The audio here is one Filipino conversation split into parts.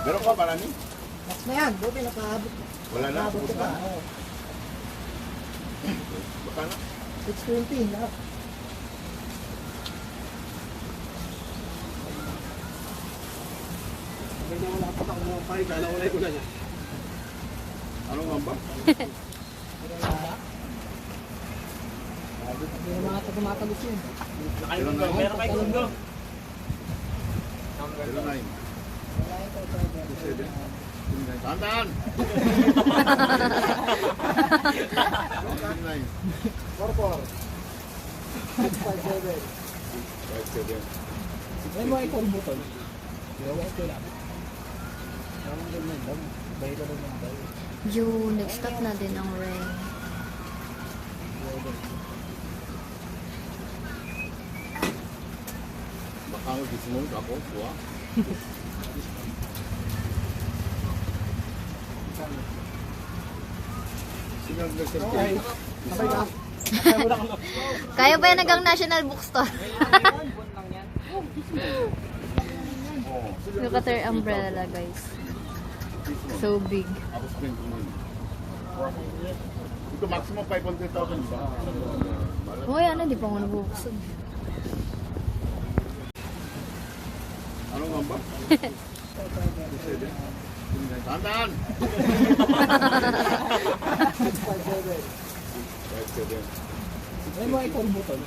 Meron ka marami? Max na yan, buti nakaabot. Wala na, Nakaabot ubos ka. na. Oo. Baka na? 620 na. Ganyan wala ka pa kung mga kala wala ko na niya. Anong ngamba? Hindi na mga tumatagos yun. Meron kay Kundo. 09. 27. Tandaan! 29. 44. 657. 57. May mga ikon butol. Ginawa ito lang. Parang ganyan lang. Bayo ka naman bayo. Yun, nag-stop na din ang rain. Baka ang gisimong ako, kuha. Sinang Okay. nagsabi? Sabay ka. Kaya ba yan hanggang National Bookstore? Look at her umbrella, guys. So big. Ako spend ko nun. Ito maximum 500,000 ba? Uy, ano, di pa ako nabubuksan. Anong ngamba? 27. Tandaan! 657. 57. May mga ikon butol.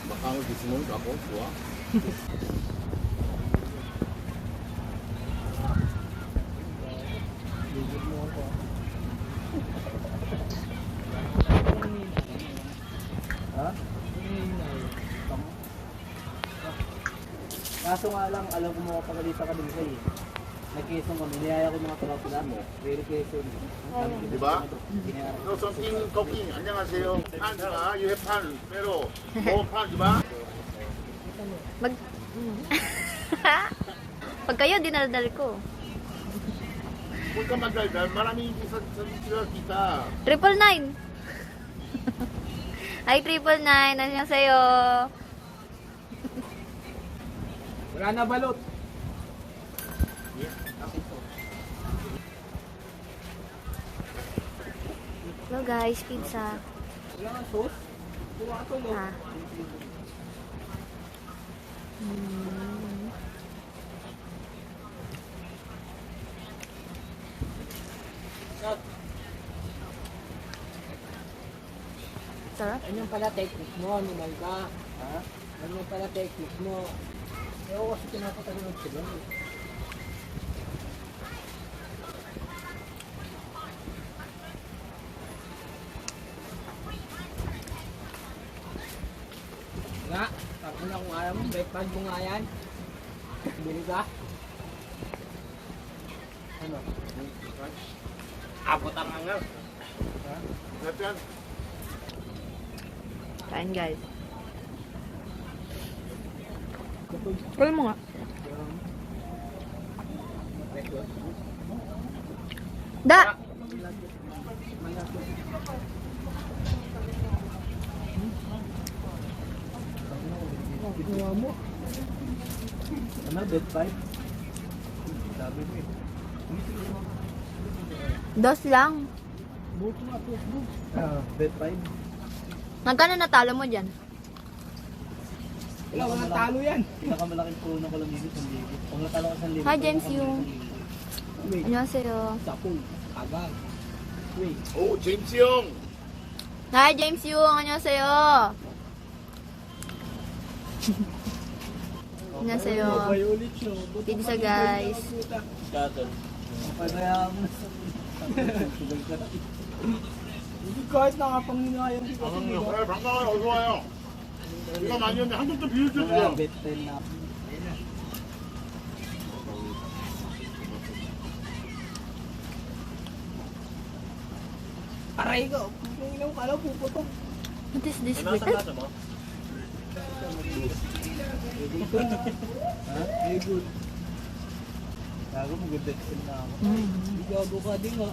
Baka ang gisimong ako, kuha. Ligid mo ako. Ha? Kaso nga lang, alam ko makapagalita ka din kayo. Nag-quezon kami, niyaya ko mga taraw sila mo. Very quezon. Di ba? No, something cooking. 안녕하세요. 판, you have 판. Pero, 판, di ba? Mag... Pag kayo, dinaldal ko. Huwag ka magdaldal. Maraming isa sila kita. 999! Hi, 999! Annyeonghaseyo! Wala na balot. Hello guys, pizza. Wala nga sauce. Kuha ito no. Ah. Mm. Sarap. Ano yung pala technique mo, animal ka? Ha? Ano yung pala technique mo? Eh ako kasi pinapatagalog sila. Nga, tapos na kung ayaw mo, breakfast mo nga yan. Bili ka? Ano? Abot ang angal. Ha? Lahat yan. Kain guys. Wala mo nga. Da! Kuha mo. Ano, bed 5? Sabi mo eh. Dos lang. Buto nga, Facebook. Bed 5. Magkano natalo mo dyan? Wala, walang talo yan. Pinakamalaking puno ko lang dito, 1,000. Kung natalo ko 1,000. Hi, James Yung. Wait, Annyeonghaseyo. sapul. Agad. Wait. Oh, James Young. Hi, James Yung. Annyeonghaseyo. Annyeonghaseyo. Mabay ulit siya. Pizza, guys. Pabayaan mo na sa hindi kahit nakapanghinayang dito. 그래, 반가워요. 어서 와요. 이거 많이 왔는데 한 번도 비워주세요. Bet 10 na. Aray ko. Kung ilaw ka lang, puputok. What is this? Nasa Wait, lasa mo? Ha? Very good. Gago, mag-bet 10 na ako. Gago ka din nga.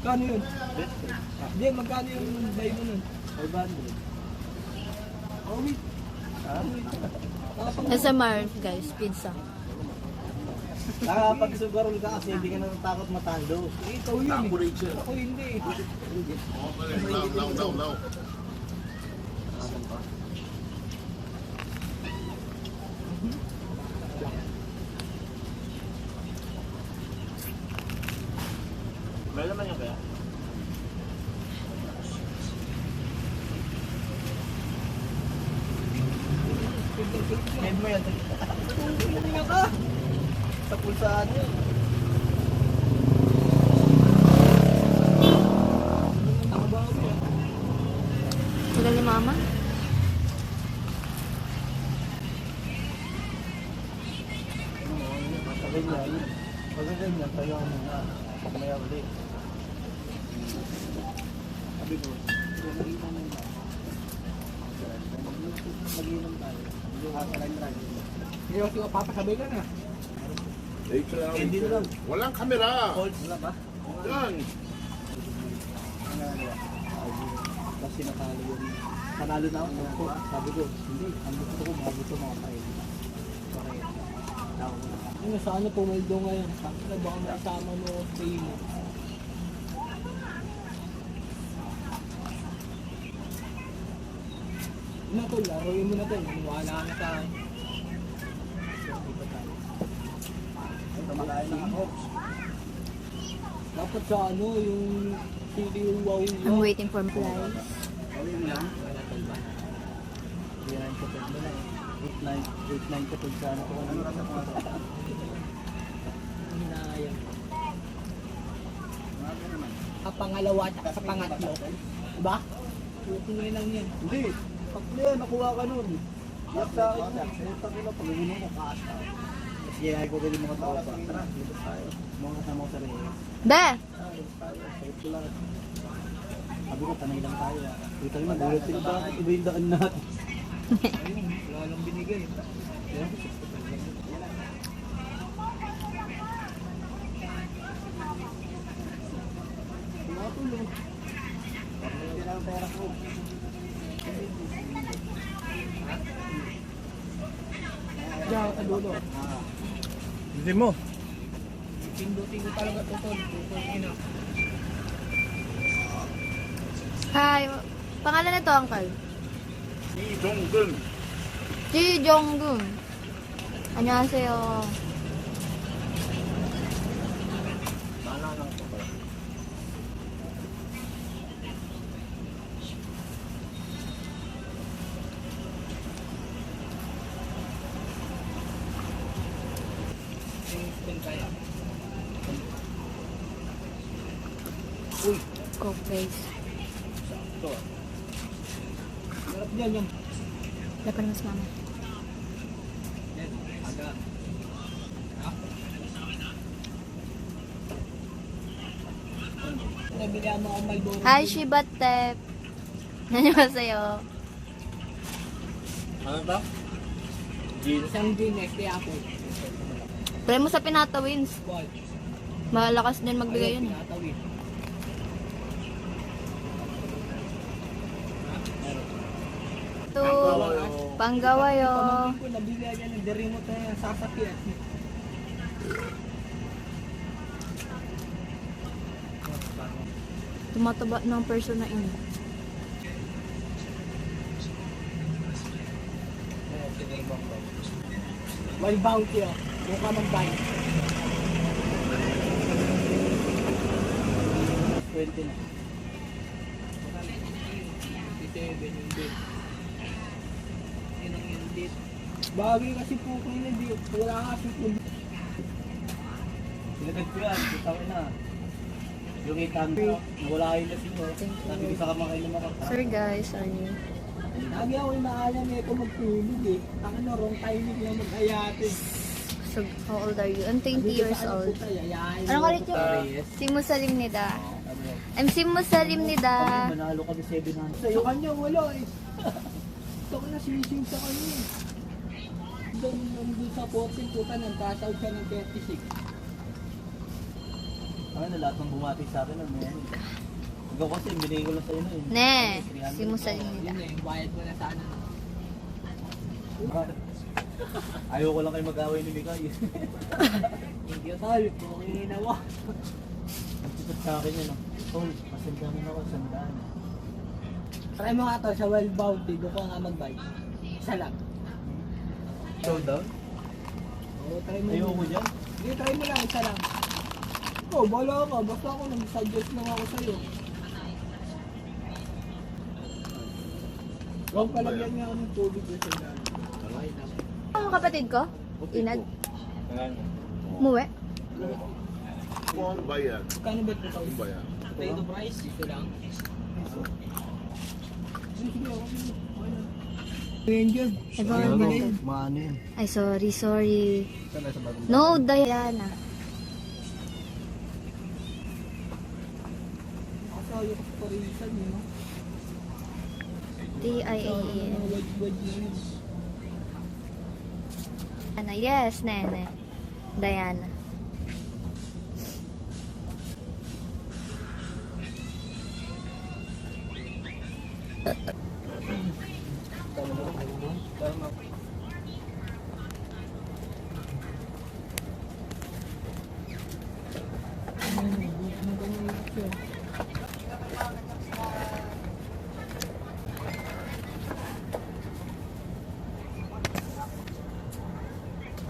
Magkano yun? Hindi, magkano yung buy mo nun? 500. Oh, wait. SMR, guys, pizza. Nakapag-sugarol ka kasi hindi ka natatakot matalo. Ikaw yun Tapo eh. rin siya. Ako hindi eh. Now. May naman yung kaya? Head mo yan. Hindi ka. Sa pulsaan yun. Takabaw mo yan. Sila ni Mama? Pag ganyan, tayo mo na. Mamaya ulit. Sabi ko, mag-inom tayo. Hindi kasi mapapasabay ka na. Hindi na lang. Walang kamera. Wala ba? Yan. Kasi natalo yun. Panalo na ako. Sabi ko, hindi. Ang gusto ko, mabuto mga kain. Tao ko na. Ano, sana pumaldo ngayon. Bakit na baka maisama mo sa inyo? Ano to, laruin mo na to. Wala na tayo. Kumakain ng ako. Dapat sa ano, yung sili wow I'm waiting for flies. Gawin mo lang. Yan, kapag mo lang. 8-9 kapag sa ano ko. Ano rasa ko nga? hinayang. Pangalawa at sa pangatlo. Diba? Tutuloy lang yan. Hindi. Pag yan, nakuha ka nun. Lahat sa akin na. Sa akin na, pag-uwinom ko, kaas na. Kasi ay ko ganyan mga tao pa. Tara, dito tayo. Mga kasama ko sa rin. Be! Dito tayo. Sagot ko lang. Sabi ko, tanay lang tayo. Dito rin, nagulat sila bakit iba yung daan natin. Ayun, wala lang binigay. Yan, Tumatulong. hindi lang ang pera ko. Diyan sa dulo. Hindi mo. Pindutin ko talaga tutol. Tutol ina. Hi! Pangalan nito, Uncle? 이종근. Ji Jonggun. 안녕하세요. Kaya. Coke face. Harap dyan yan. Lapan mas Mama. Yan. Aga. Nabili mo ang Malboro. Hi, Shibatep. 안녕하세요. Ano ba? Isang gin next day ako. Try mo sa Pinata Wins. Ball. Malakas din magbigay yun. Pinatawid. Ito, Panggawayo. Pamangkin ko, nabili niya ng the remote na sasakyan. Tumataba ng person na ini. Wild bounty oh. Mukha mag-buy. 20 na. 57 yung date. Yan ang yung date. Bagay kasi po kung hindi. Wala kasi po. Sinagad ko yan. Kitawin na. Yung 800. Nawala kayo na sino. Sabi ko sa kamakain naman ako. Sorry guys, ano yun? Lagi ako inaalam eh kung magtulog eh. Taka na wrong timing lang mag-ayate. So, how old are you? I'm 20 years old. Ano Anong kalit yung? Simu Salim Nida. I'm Simu Salim Nida. Manalo kami 700. Sa kanya wala eh. Ito ko na sinising sa kanya eh. Doon sa 14 puta nang cash out siya ng 36. Ano, lahat ng bumati sa akin, ano yan. Ikaw kasi, binigay ko lang sa'yo na yun. Ne, si Musalim Yun nida. na yung bayad mo na sa ano. Ayoko lang kayo mag-away ni Mikay. Hindi yun tol, kung ginawa. Nagsipat sa akin yun. Tol, pasensyahan ako, sandaan. Try mo nga tol, sa well bounty, doon ko nga mag-buy. Isa lang. Showdown? Oo, try mo. Ayoko dyan. Hindi, try mo lang, isa lang. Oo, bala ka. Basta ako nag-suggest lang ako sa'yo. Huwag palagyan nga ako ng tubig doon sa ilalim. Okay lang. Ang kapatid ko? Inad. Muwi? Kung bayan. Kano ba ito tol? Kung bayan. Potato fries, ito lang. Ayun dyan. Maano yun? Ay, sorry. Sana sa bagong No, Diana. Nakasayo ko sa parisan yun. no? T-I-A-N. Mga wad-wad na yun. Diana. Yes, nene. Diana. Tama.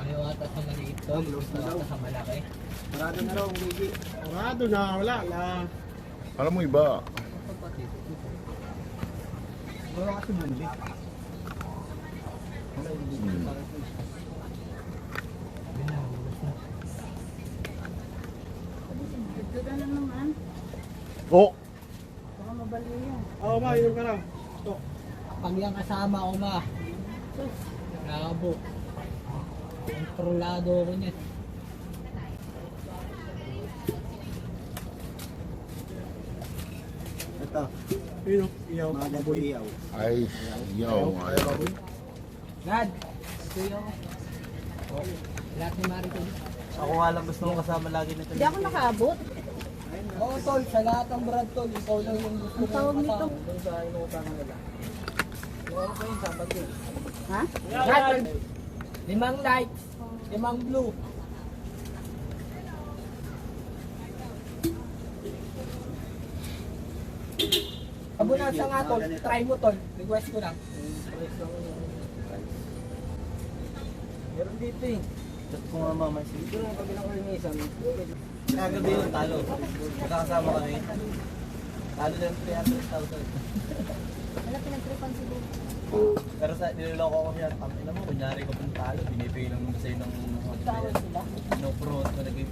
Ayaw ata sa maliit to. Gusto ata sa malaki. Marado na raw, Gigi. Sarado na, wala lang. Alam mo iba. Wala kasi bumili. Wala yung bumili. Oh! Oo, ma, yun ka lang. Pag yung kasama ko ma. Labo. Kontrolado ko niyan. Ito. Yun, iyaw. Mga baboy iyaw. Ay, yo. Ayaw. Dad! Ito yung... Oh, lahat ni Marito. Ako nga lang gusto mong kasama lagi nito. Hindi ako nakaabot. Oo tol, sa lahat ng brand tol, ikaw lang yung gusto Ang tawag nito? Doon sa inuutangan nila. Yung ano pa yun, sabat yun. Ha? Lahat! 5 lights, 5 blue. Abunasa nga tol, try mo tol, request ko lang. Meron dito eh. Chat ko nga mama. Sige ko lang kabilang karinisan. Kagabi yung talo. Magkakasama kami. Talo lang 300,000. Wala pinag-tripan siguro. Pero sa niloloko ko siya. Ang ina mo, kunyari ko pang talo. Binipay lang mo sa'yo ng no fruit. Malagay.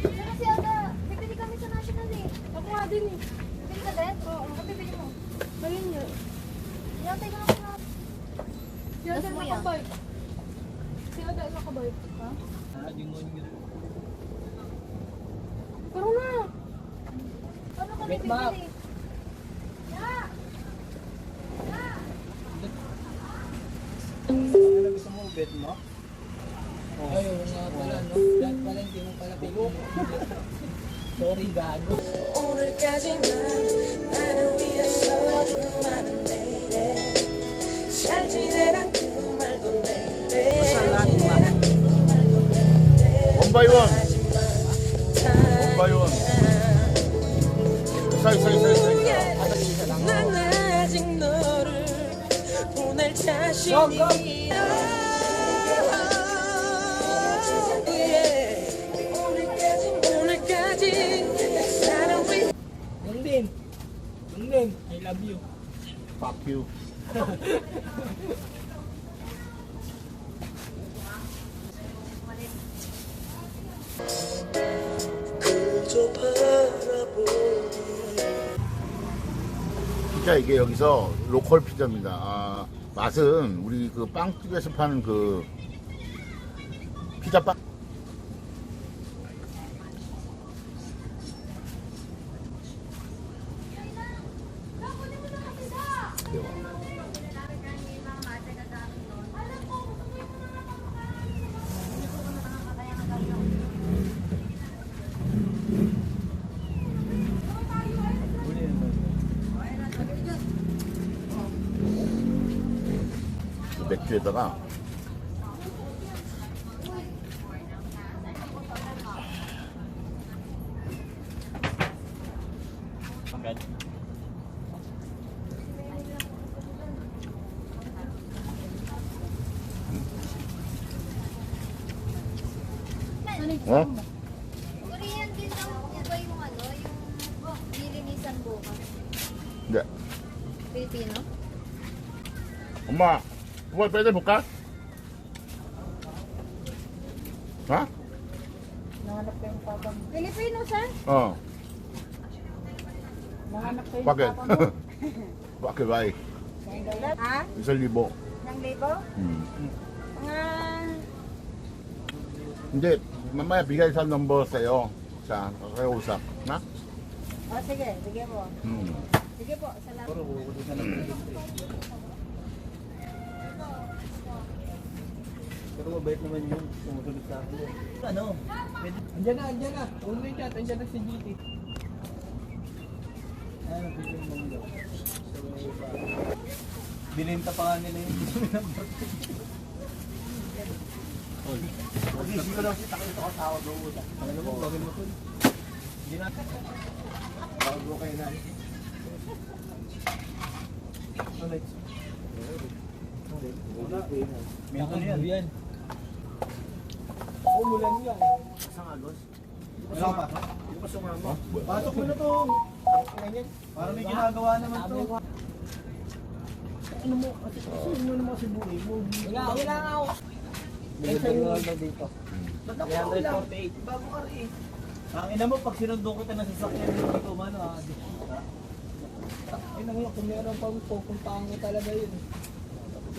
Pero si Aga, bibili kami sa National eh. Ako nga din eh. Bibili ka din? Oo. Ano bibili mo? Ayun yun. Yatay ka ako na. Si Aga nakabay. Si Aga nakabay. Ha? Pero na! Ano ka Wait, Ma. bibili? Ano gusto mo, bet mo? Ayaw nga pala, no? Lahat pala, hindi mo pala pigo. Sorry, gago. 오늘까지 나는 위해서 많은 내일에 잘 지내란 그 말도 내일에 One by one. One by one. 사이. 난 아직 너를 보낼 자신이 오늘까지 사랑 위 Yung din, I love you. Fuck you. 그저 바라보니 피자 이게 여기서 로컬 피자입니다. 아, 맛은 우리 그 빵집에서 파는 그 피자빵. 매워. 뒤에다가 어? Korean din daw. Yan ba yung ano? Yung nilinisan bukas? 네. Pilipino? 엄마, 부활 빼내볼까? 어? Nahanap ko yung papa mo. Filipino, sir? 어. Nahanap ko yung Bakit? papa mo. Bakit ba eh? Ha? 1,000. Nang libo? Mga... Hindi, mamaya bigay sa number sa'yo. Sa kakausap. Na? Oh, sige. Sige po. Sige po. Salamat. Puro kukunin ka ng Pero mabait naman yun. Sumusunod sa akin. Ano? Andiyan na. Huwag mo yung chat. Andiyan na si GT. Ano, pwede yung mga Bininta pa nga nila yung number. Okay, hindi ko lang kita ko ito kasawag ng utak. Ano mo, bagay mo po. Hindi na. Bago kayo na. Ulit. Minto yan. Umulan yan. Isang agos. Wala pa. Hindi pa sumama. Pasok mo na to. Para may ginagawa naman to. Ano mo? Kasi mo naman si Buhay mo. Wala nga ako. Binigyan mo lang dito. Ba't ako lang? Bago ka rin. Ang ina mo, pag sinundo ko na sasakyan, hindi ko man, Ay nang kung meron pa pupuntahan ko talaga yun.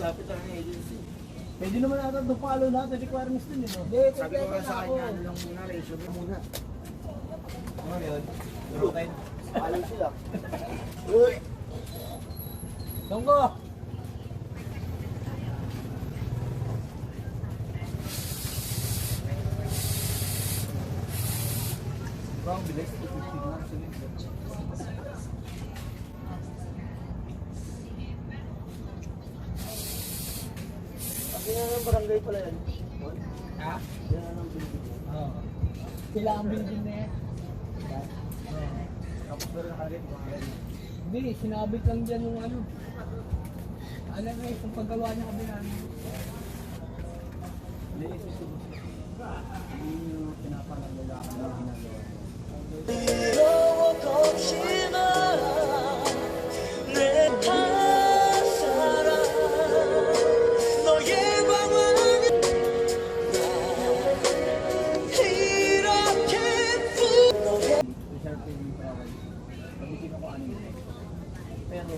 lapit lang ng agency. Pwede naman natin itong follow natin, requirements din, no? Hindi, sabi ko sa kanya, ano lang muna, resume muna. Ano yun? Turukin. Follow sila. Uy! Tungko! Bang, bilis. 15 na. Yan ang barangay pala yan. Ha? Yan ang building. Oo. Sila ang building na yan. Tapos meron nakalagay kung ano. Hindi, sinabit lang dyan yung ano. Alam mo kung paggawa niya kami namin. Hindi, ito. Yung pinapangalalakan na ginagawa. 이러고 없지만 내 사랑 너의 방황은 이렇게 너의 Special feeling pa ako. Pag-isin ako anime. Pero,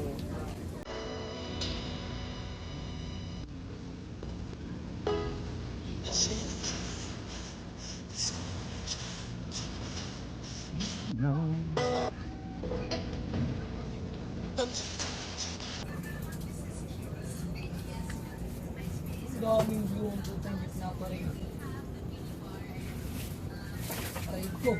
Daming view ang putang gitna pa rin. Aray ko.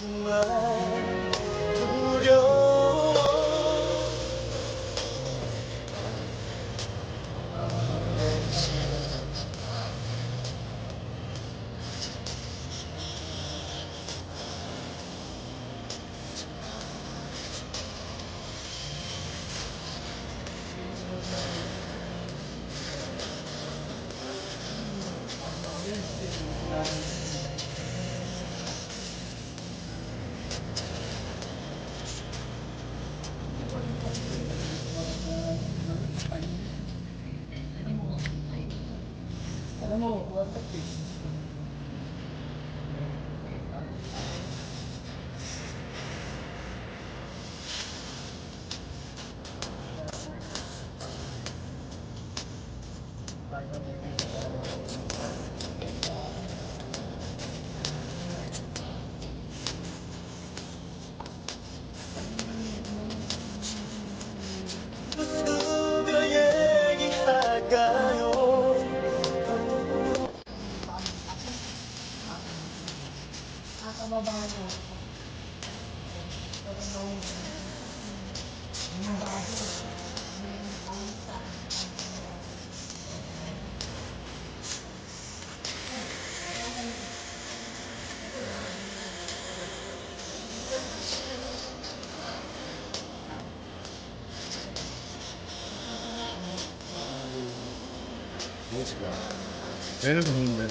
정말 두려워 Alam mo, WhatsApp eh. 누가 얘기할까요? 얘는 좋은데.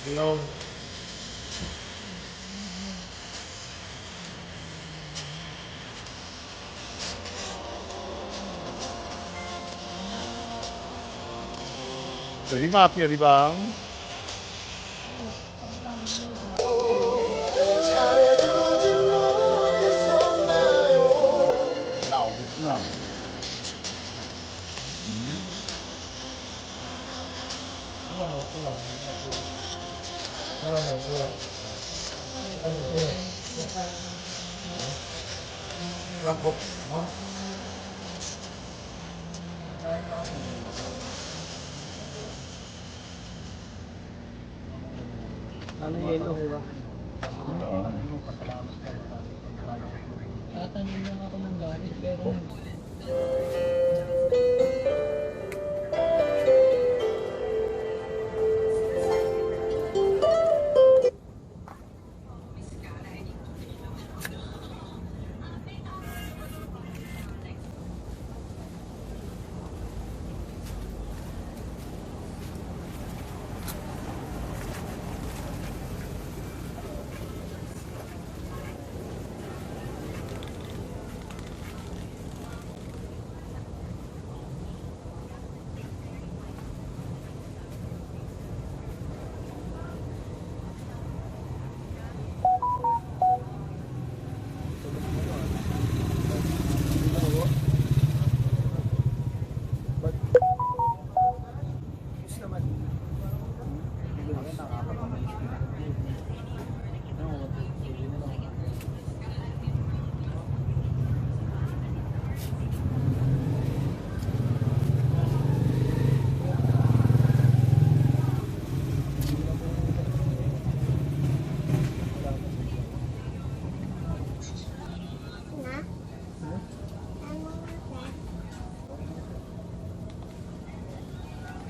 Hello. Ribang, ribang. 잘해주지 못했었나요? 나오겠구나. Ano yelo ho? Tatanim lang ako ng galit pero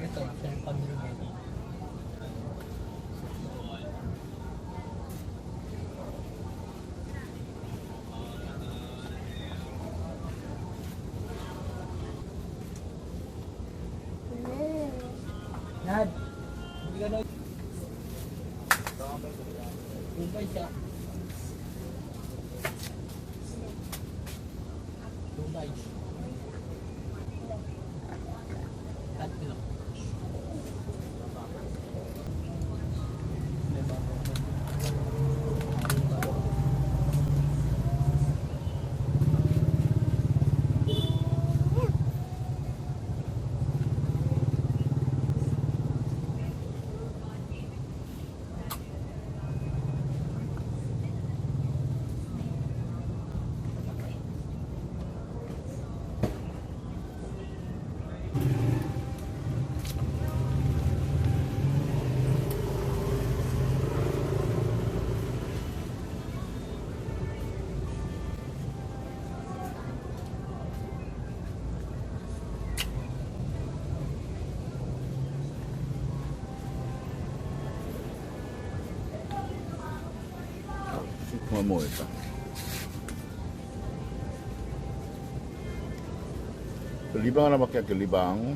ito, yung pamilya natin. Nad, hindi ka na... Tumbay siya. Tumbay. Tatlo. One more time. Libang na makiyak libang.